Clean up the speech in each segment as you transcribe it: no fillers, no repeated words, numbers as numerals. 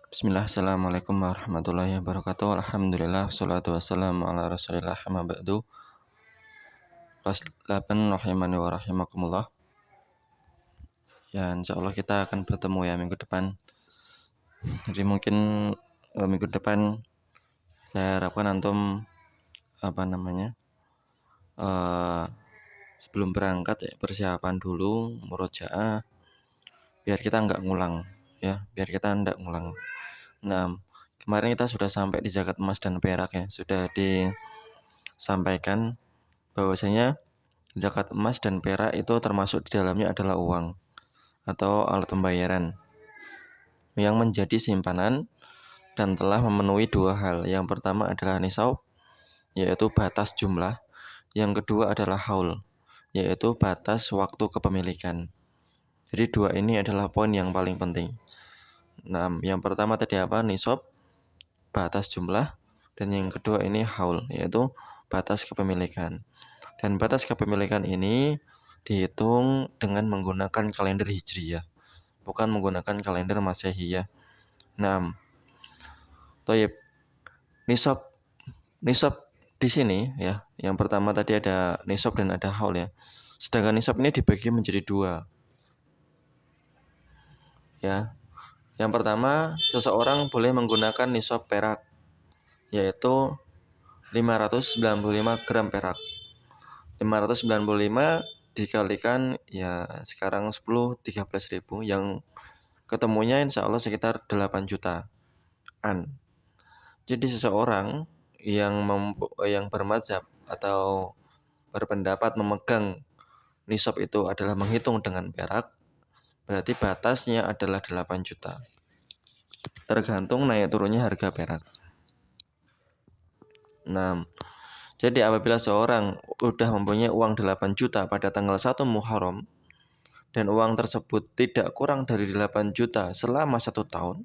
Bismillah, assalamualaikum warahmatullahi wabarakatuh. Alhamdulillah, salatu wassalamu ala rasulillah, amma ba'du. Kelas 8 rahimani wa rahimakumullah. Ya, insyaallah kita akan bertemu ya minggu depan. Jadi mungkin minggu depan saya harapkan antum sebelum berangkat ya, persiapan dulu murojaah biar kita nggak ngulang ya, biar kita nggak ngulang. Nah, kemarin kita sudah sampai di zakat emas dan perak ya, sudah disampaikan bahwasanya zakat emas dan perak itu termasuk di dalamnya adalah uang atau alat pembayaran yang menjadi simpanan dan telah memenuhi dua hal. Yang pertama adalah nisab, yaitu batas jumlah. Yang kedua adalah haul, yaitu batas waktu kepemilikan. Jadi dua ini adalah poin yang paling penting. Nah, yang pertama tadi apa? Nisab, batas jumlah, dan yang kedua ini haul, yaitu batas kepemilikan. Dan batas kepemilikan ini dihitung dengan menggunakan kalender hijriyah, bukan menggunakan kalender masehiyah. Nah, toyib, nisab di sini ya. Yang pertama tadi ada nisab dan ada haul ya. Sedangkan nisab ini dibagi menjadi dua. Ya. Yang pertama, seseorang boleh menggunakan nisab perak, yaitu 595 gram perak. 595 dikalikan ya sekarang 13.000 yang ketemunya insya Allah sekitar 8 jutaan. Jadi seseorang yang bermadzhab atau berpendapat memegang nisab itu adalah menghitung dengan perak, berarti batasnya adalah 8 juta. Tergantung naik turunnya harga perak. Nah, jadi apabila seorang sudah mempunyai uang 8 juta pada tanggal 1 Muharram dan uang tersebut tidak kurang dari 8 juta selama 1 tahun,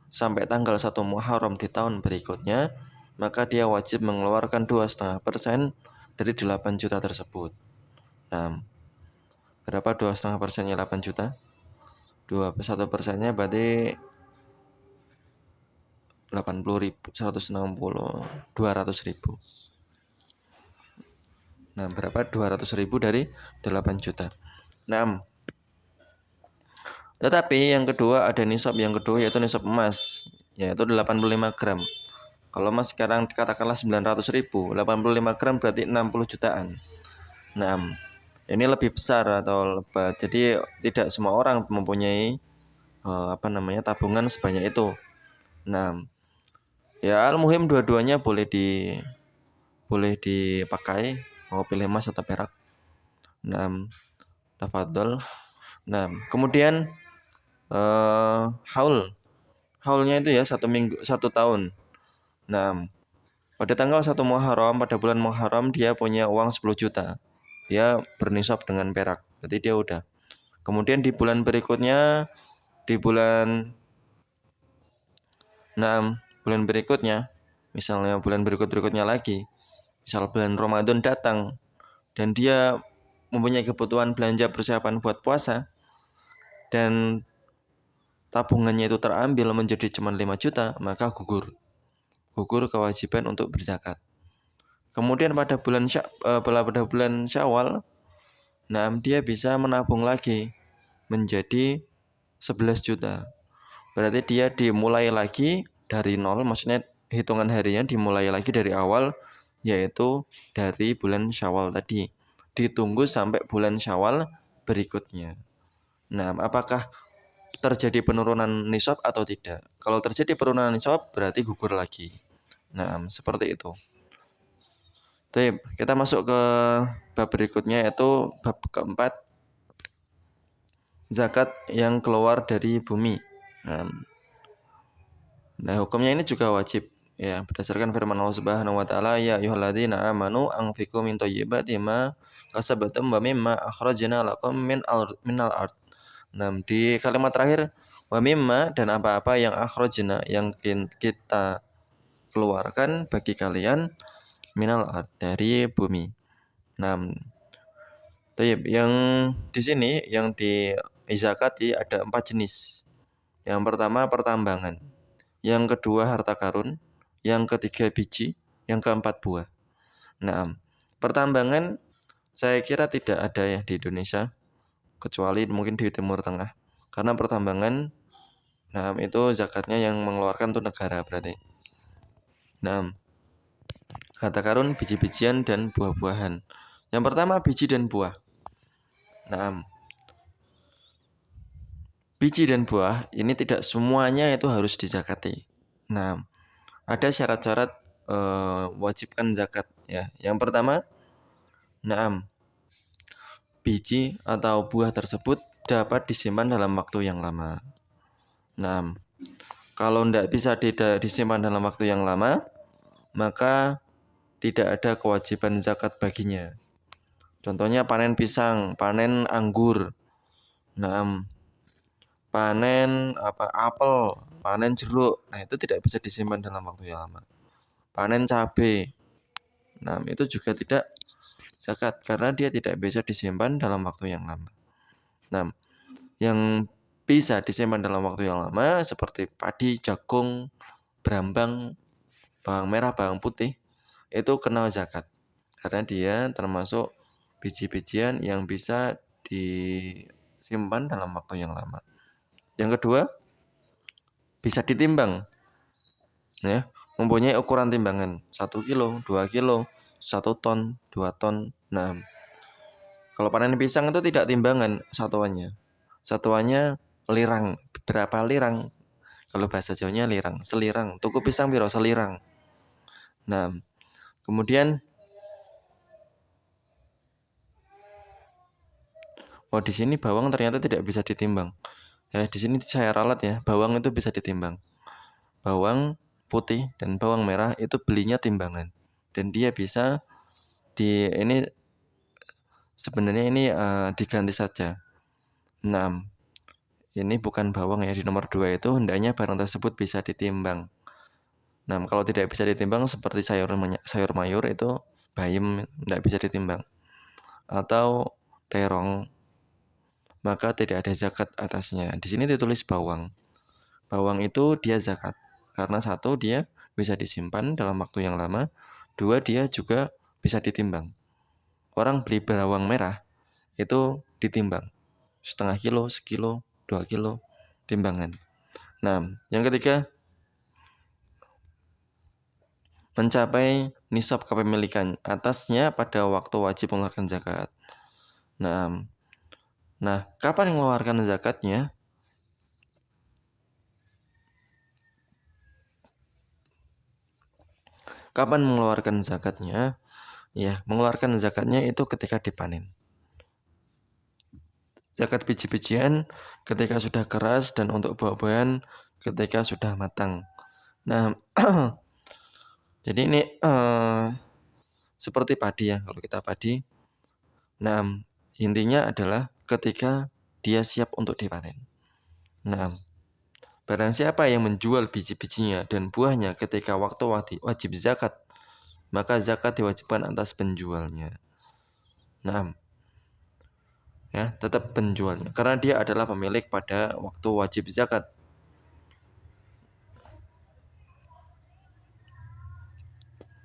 sampai tanggal 1 Muharram di tahun berikutnya, maka dia wajib mengeluarkan 2,5% dari 8 juta tersebut. Nah, berapa 2,5%-nya 8 juta? 1%-nya berarti 80.000, 160, 200.000. Nah, berapa 200.000 dari 8 juta? Nah, tetapi yang kedua ada nisab yang kedua yaitu nisab emas, yaitu 85 gram. Kalau emas sekarang katakanlah 900.000, 85 gram berarti 60 jutaan. Nah, ini lebih besar atau lebat. Jadi tidak semua orang mempunyai tabungan sebanyak itu. Nah, ya al-muhim dua-duanya boleh dipakai, mau pilih emas atau perak. Nah, tafadhol. Nah, kemudian haulnya itu ya 1 tahun. Nah, pada tanggal 1 Muharram, pada bulan Muharram dia punya uang 10 juta. Dia bernisab dengan perak. Berarti dia udah. Kemudian di bulan berikutnya, bulan berikutnya, misalnya bulan berikutnya lagi, misal bulan Ramadan datang dan dia mempunyai kebutuhan belanja persiapan buat puasa dan tabungannya itu terambil menjadi cuma 5 juta, maka gugur kewajiban untuk berzakat. Kemudian pada bulan Syawal, dia bisa menabung lagi menjadi 11 juta. Berarti dia dimulai lagi dari nol, maksudnya hitungan harinya dimulai lagi dari awal, yaitu dari bulan Syawal tadi. Ditunggu sampai bulan Syawal berikutnya. Nah, apakah terjadi penurunan nisab atau tidak? Kalau terjadi penurunan nisab berarti gugur lagi. Nah, seperti itu. Baik, kita masuk ke bab berikutnya yaitu bab keempat, zakat yang keluar dari bumi. Nah, hukumnya ini juga wajib ya, berdasarkan firman Allah Subhanahu wa taala, ya ayyuhalladzina amanu anfiqu min thayyibati ma kasabtum wa mimma akhrajna lakum minal ard. Nah, di kalimat terakhir wa mimma, dan apa-apa yang akhrajna, yang kita keluarkan bagi kalian, minal ard, dari bumi. Nah, yang di sini yang di zakati ada 4 jenis. Yang pertama pertambangan, yang kedua harta karun, yang ketiga biji, yang keempat buah. Nah, pertambangan saya kira tidak ada ya di Indonesia, kecuali mungkin di Timur Tengah. Karena pertambangan, nah itu zakatnya yang mengeluarkan tuh negara berarti. Nah, harta karun, biji-bijian, dan buah-buahan. Yang pertama biji dan buah. Nah, biji dan buah ini tidak semuanya itu harus dizakati. Nah, ada syarat-syarat wajibkan zakat ya. Yang pertama, biji atau buah tersebut dapat disimpan dalam waktu yang lama. Nah, kalau tidak bisa disimpan dalam waktu yang lama, maka tidak ada kewajiban zakat baginya. Contohnya panen pisang, panen anggur, panen apel, panen jeruk. Nah, itu tidak bisa disimpan dalam waktu yang lama. Panen cabai. Nah, itu juga tidak zakat karena dia tidak bisa disimpan dalam waktu yang lama. Nah, yang bisa disimpan dalam waktu yang lama seperti padi, jagung, berambang, bawang merah, bawang putih itu kena zakat karena dia termasuk biji-bijian yang bisa disimpan dalam waktu yang lama. Yang kedua, bisa ditimbang ya, mempunyai ukuran timbangan 1 kilo, 2 kilo, 1 ton, 2 ton. Nah, kalau panen pisang itu tidak timbangan satuannya. Satuannya lirang. Berapa lirang? Kalau bahasa Jawanya lirang, selirang. Tuku pisang piro selirang. Nah, kemudian di sini bawang ternyata tidak bisa ditimbang. Ya, di sini saya ralat ya, bawang itu bisa ditimbang. Bawang putih dan bawang merah itu belinya timbangan. Dan dia bisa sebenarnya ini diganti saja. Nah, ini bukan bawang ya, di nomor 2 itu hendaknya barang tersebut bisa ditimbang. Nah, kalau tidak bisa ditimbang seperti sayur mayur itu bayam tidak bisa ditimbang. Atau terong, maka tidak ada zakat atasnya. Di sini ditulis bawang. Bawang itu dia zakat. Karena satu, dia bisa disimpan dalam waktu yang lama. Dua, dia juga bisa ditimbang. Orang beli bawang merah itu ditimbang. Setengah kilo, sekilo, 2 kilo, timbangan. Nah, yang ketiga, mencapai nisab kepemilikan atasnya pada waktu wajib mengeluarkan zakat. Nah, kapan mengeluarkan zakatnya? Kapan mengeluarkan zakatnya? Ya, mengeluarkan zakatnya itu ketika dipanen. Zakat biji-bijian ketika sudah keras dan untuk buah-buahan ketika sudah matang. Nah, jadi ini seperti padi ya, kalau kita padi. Nah, intinya adalah ketika dia siap untuk dipanen. Nah, barang siapa yang menjual biji-bijinya dan buahnya ketika waktu wajib zakat, maka zakat diwajibkan atas penjualnya. Nah, ya, tetap penjualnya karena dia adalah pemilik pada waktu wajib zakat.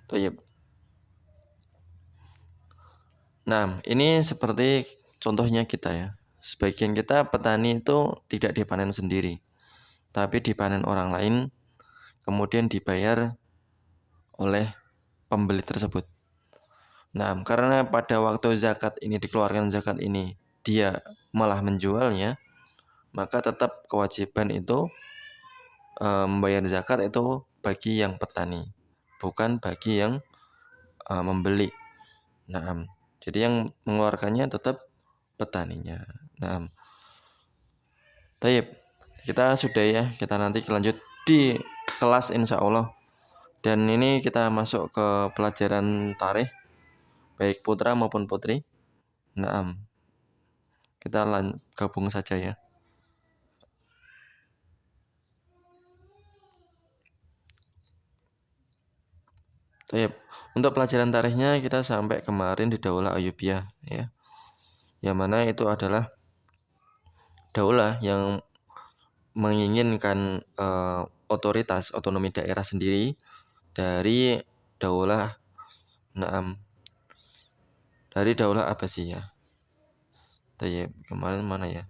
Toyib. Nah, ini seperti contohnya kita ya. Sebagian kita petani itu tidak dipanen sendiri, tapi dipanen orang lain, kemudian dibayar oleh pembeli tersebut. Nah, karena pada waktu zakat ini dikeluarkan zakat ini, dia malah menjualnya, maka tetap kewajiban itu membayar zakat itu bagi yang petani, bukan bagi yang membeli. Nah, jadi yang mengeluarkannya tetap petaninya. Nah, taib. Kita sudah ya, kita nanti lanjut di kelas insya Allah. Dan ini kita masuk ke pelajaran tarikh, baik putra maupun putri. Nah, kita gabung saja ya. Taib. Untuk pelajaran tarikhnya kita sampai kemarin di Daulah Ayyubiyah ya. Yang mana itu adalah daulah yang menginginkan otoritas otonomi daerah sendiri dari Daulah Naam dari Daulah Abbasiyah. Tayyib, kemarin mana ya?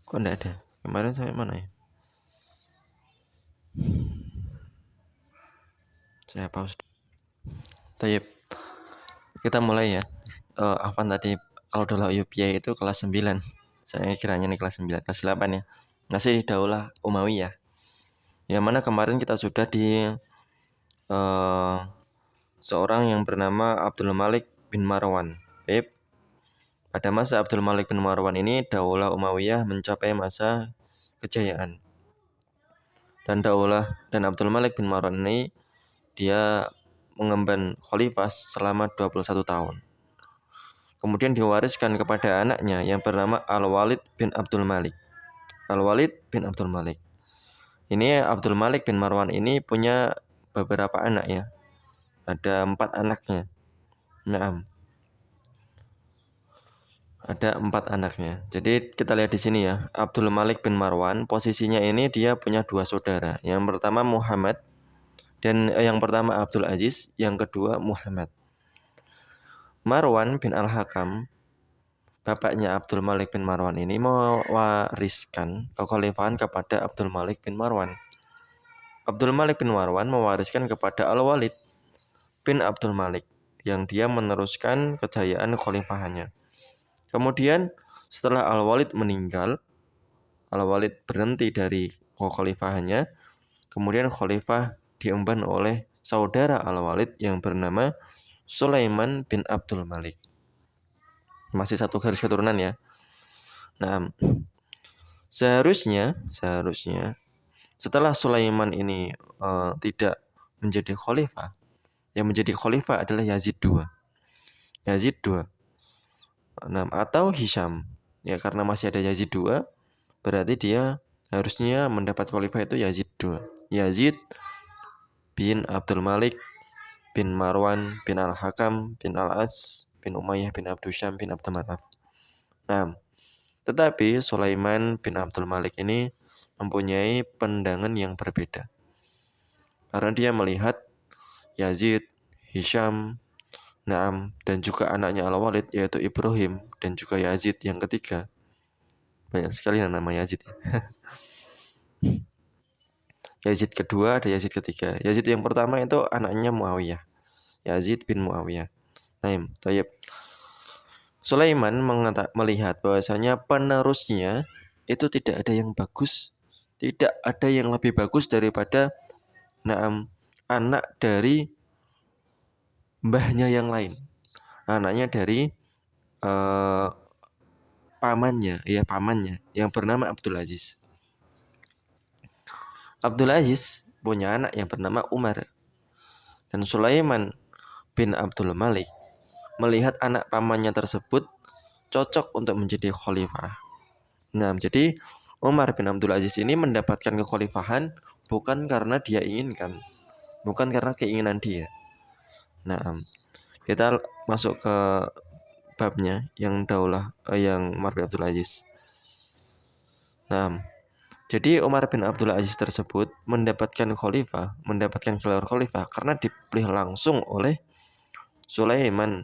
Kok enggak ada? Kemarin sampai mana ya? Saya pause. Tayyib, kita mulai ya. Afan tadi Al-Daulah Ayyubiyah itu kelas 9. Saya kiranya nih kelas 9, kelas 8 ya. Masih Daulah Umayyah. Yang mana kemarin kita sudah di seorang yang bernama Abdul Malik bin Marwan. Baik. Pada masa Abdul Malik bin Marwan ini, Daulah Umayyah mencapai masa kejayaan. Dan Abdul Malik bin Marwan ini dia mengemban khalifah selama 21 tahun. Kemudian diwariskan kepada anaknya yang bernama Al-Walid bin Abdul Malik. Al-Walid bin Abdul Malik. Ini Abdul Malik bin Marwan ini punya beberapa anak ya. Ada 4 anaknya. Nah, ada 4 anaknya. Jadi kita lihat di sini ya. Abdul Malik bin Marwan posisinya ini dia punya 2 saudara. Yang pertama Muhammad dan yang pertama Abdul Aziz, yang kedua Muhammad. Marwan bin Al-Hakam, bapaknya Abdul Malik bin Marwan ini mewariskan kekhalifahan kepada Abdul Malik bin Marwan. Abdul Malik bin Marwan mewariskan kepada Al-Walid bin Abdul Malik yang dia meneruskan kejayaan kekhalifahannya. Kemudian setelah Al-Walid meninggal, Al-Walid berhenti dari kekhalifahannya. Kemudian khalifah diemban oleh saudara Al-Walid yang bernama Sulaiman bin Abdul Malik. Masih satu garis keturunan ya. Nah, seharusnya setelah Sulaiman ini tidak menjadi khalifah, yang menjadi khalifah adalah Yazid II. Nah, atau Hisham. Ya karena masih ada Yazid II, berarti dia harusnya mendapat khalifah itu Yazid II. Yazid bin Abdul Malik bin Marwan bin Al-Hakam bin Al-As bin Umayyah bin Abdul Syam bin Abdul Manaf. Nah, tetapi Sulaiman bin Abdul Malik ini mempunyai pandangan yang berbeda. Karena dia melihat Yazid, Hisham, Naam, dan juga anaknya Al-Walid yaitu Ibrahim dan juga Yazid yang ketiga. Banyak sekali nama Yazid. Yazid kedua, ada Yazid ketiga. Yazid yang pertama itu anaknya Muawiyah. Yazid bin Muawiyah. Tayyib. Sulaiman melihat bahwasanya penerusnya itu tidak ada yang bagus, tidak ada yang lebih bagus daripada anak dari mbahnya yang lain, anaknya dari pamannya yang bernama Abdul Aziz. Abdul Aziz punya anak yang bernama Umar, dan Sulaiman bin Abdul Malik melihat anak pamannya tersebut cocok untuk menjadi khalifah. Nah, jadi Umar bin Abdul Aziz ini mendapatkan kekhalifahan bukan karena dia inginkan, bukan karena keinginan dia. Nah, kita masuk ke babnya yang daulah yang Umar bin Abdul Aziz. Nah, jadi Umar bin Abdul Aziz tersebut mendapatkan gelar khalifah karena dipilih langsung oleh Sulaiman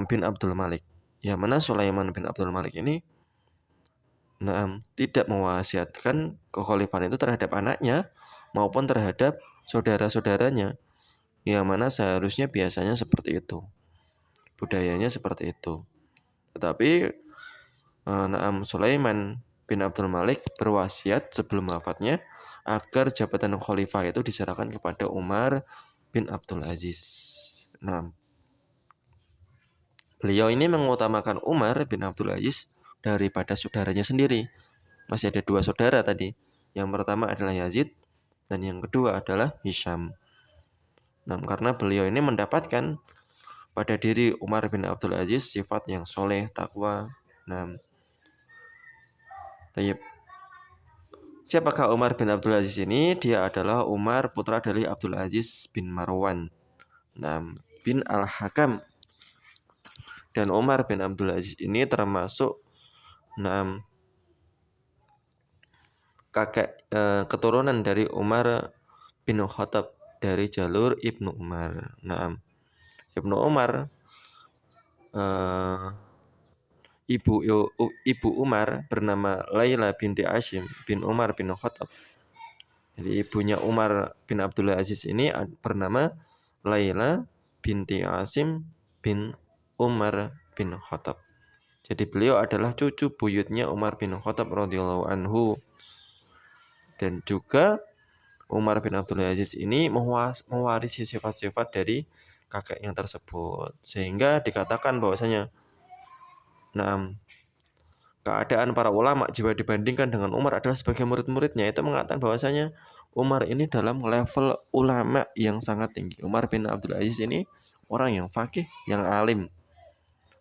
bin Abdul Malik. Yang mana Sulaiman bin Abdul Malik ini tidak mewasiatkan kekhalifahan itu terhadap anaknya maupun terhadap saudara-saudaranya. Yang mana seharusnya biasanya seperti itu. Budayanya seperti itu. Tetapi Sulaiman bin Abdul Malik berwasiat sebelum wafatnya agar jabatan khalifah itu diserahkan kepada Umar bin Abdul Aziz. Nah, beliau ini mengutamakan Umar bin Abdul Aziz daripada saudaranya sendiri. Masih ada 2 saudara tadi. Yang pertama adalah Yazid dan yang kedua adalah Hisham. Nah, karena beliau ini mendapatkan pada diri Umar bin Abdul Aziz sifat yang soleh, takwa. Nah, tayyib. Siapakah Umar bin Abdul Aziz ini? Dia adalah Umar putra dari Abdul Aziz bin Marwan bin Al-Hakam. Dan Umar bin Abdul Aziz ini termasuk keturunan dari Umar bin Khattab dari jalur Ibnu Umar. Ibnu Umar eh, ibu Umar bernama Laila binti Asim bin Umar bin Khattab. Jadi ibunya Umar bin Abdul Aziz ini bernama Laila binti Asim bin Umar bin Khattab. Jadi beliau adalah cucu buyutnya Umar bin Khattab radhiyallahu anhu. Dan juga Umar bin Abdul Aziz ini mewarisi sifat-sifat dari kakeknya tersebut. Sehingga dikatakan bahwasanya keadaan para ulama jika dibandingkan dengan Umar adalah sebagai murid-muridnya, itu mengatakan bahwasanya Umar ini dalam level ulama yang sangat tinggi. Umar bin Abdul Aziz ini orang yang faqih, yang alim.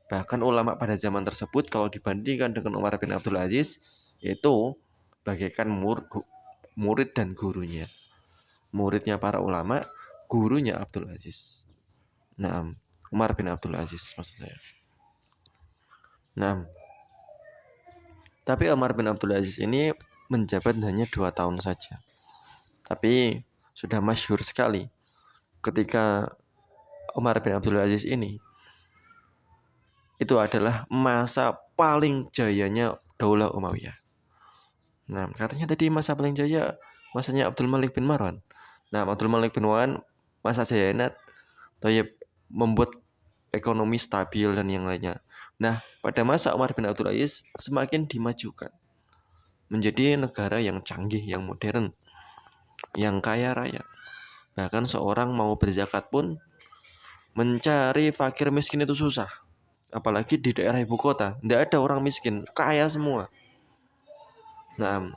Bahkan ulama pada zaman tersebut kalau dibandingkan dengan Umar bin Abdul Aziz itu bagaikan murid dan gurunya. Muridnya para ulama, gurunya Abdul Aziz. Umar bin Abdul Aziz maksud saya. Tapi Umar bin Abdul Aziz ini menjabat hanya 2 tahun saja. Tapi sudah masyhur sekali ketika Umar bin Abdul Aziz ini itu adalah masa paling jayanya Daulah Umayyah. Katanya tadi masa paling jaya masanya Abdul Malik bin Marwan. Abdul Malik bin Marwan masa jayanya membuat ekonomi stabil dan yang lainnya. Pada masa Umar bin Abdul Aziz semakin dimajukan menjadi negara yang canggih, yang modern, yang kaya raya. Bahkan seorang mau berzakat pun mencari fakir miskin itu susah. Apalagi di daerah ibu kota, tidak ada orang miskin, kaya semua.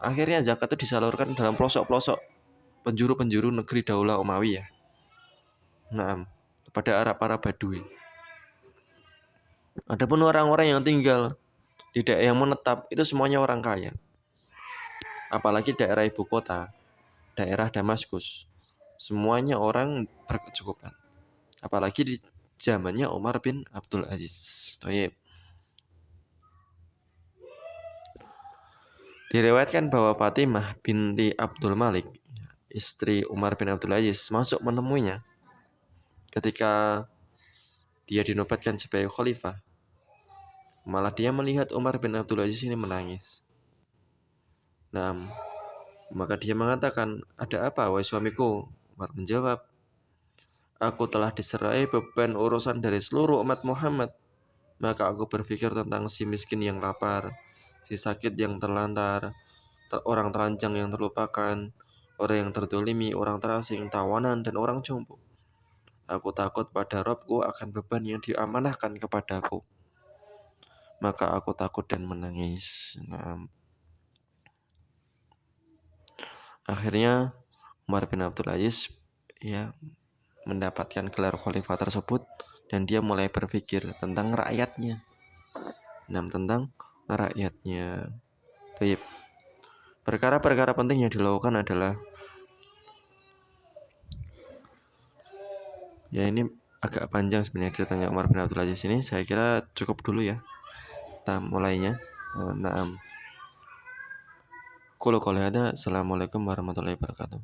Akhirnya zakat itu disalurkan dalam pelosok-pelosok penjuru-penjuru negeri Daulah Umayyah. Pada Arab Badui. Adapun orang-orang yang tinggal di daerah yang menetap itu semuanya orang kaya. Apalagi daerah ibu kota, daerah Damaskus, semuanya orang berkecukupan. Apalagi di zamannya Umar bin Abdul Aziz. Diriwayatkan bahwa Fatimah binti Abdul Malik, istri Umar bin Abdul Aziz, masuk menemuinya ketika dia dinobatkan sebagai khalifah. Malah dia melihat Umar bin Abdul Aziz ini menangis. Maka dia mengatakan, "Ada apa, wahai suamiku?" Umar menjawab, "Aku telah diserai beban urusan dari seluruh umat Muhammad. Maka aku berpikir tentang si miskin yang lapar, si sakit yang terlantar, orang telanjang yang terlupakan, orang yang terdolimi, orang terasing, tawanan, dan orang jompo. Aku takut pada Robku akan beban yang diamanahkan kepadaku. Maka aku takut dan menangis." Akhirnya Umar bin Abdul Aziz mendapatkan gelar khalifah tersebut dan dia mulai berpikir tentang rakyatnya. Tentang rakyatnya. Perkara-perkara penting yang dilakukan adalah ini agak panjang sebenarnya ceritanya Umar bin Abdul Aziz ini. Saya kira cukup dulu ya. Kita mulainya. Qul qouli hadza. Assalamualaikum warahmatullahi wabarakatuh.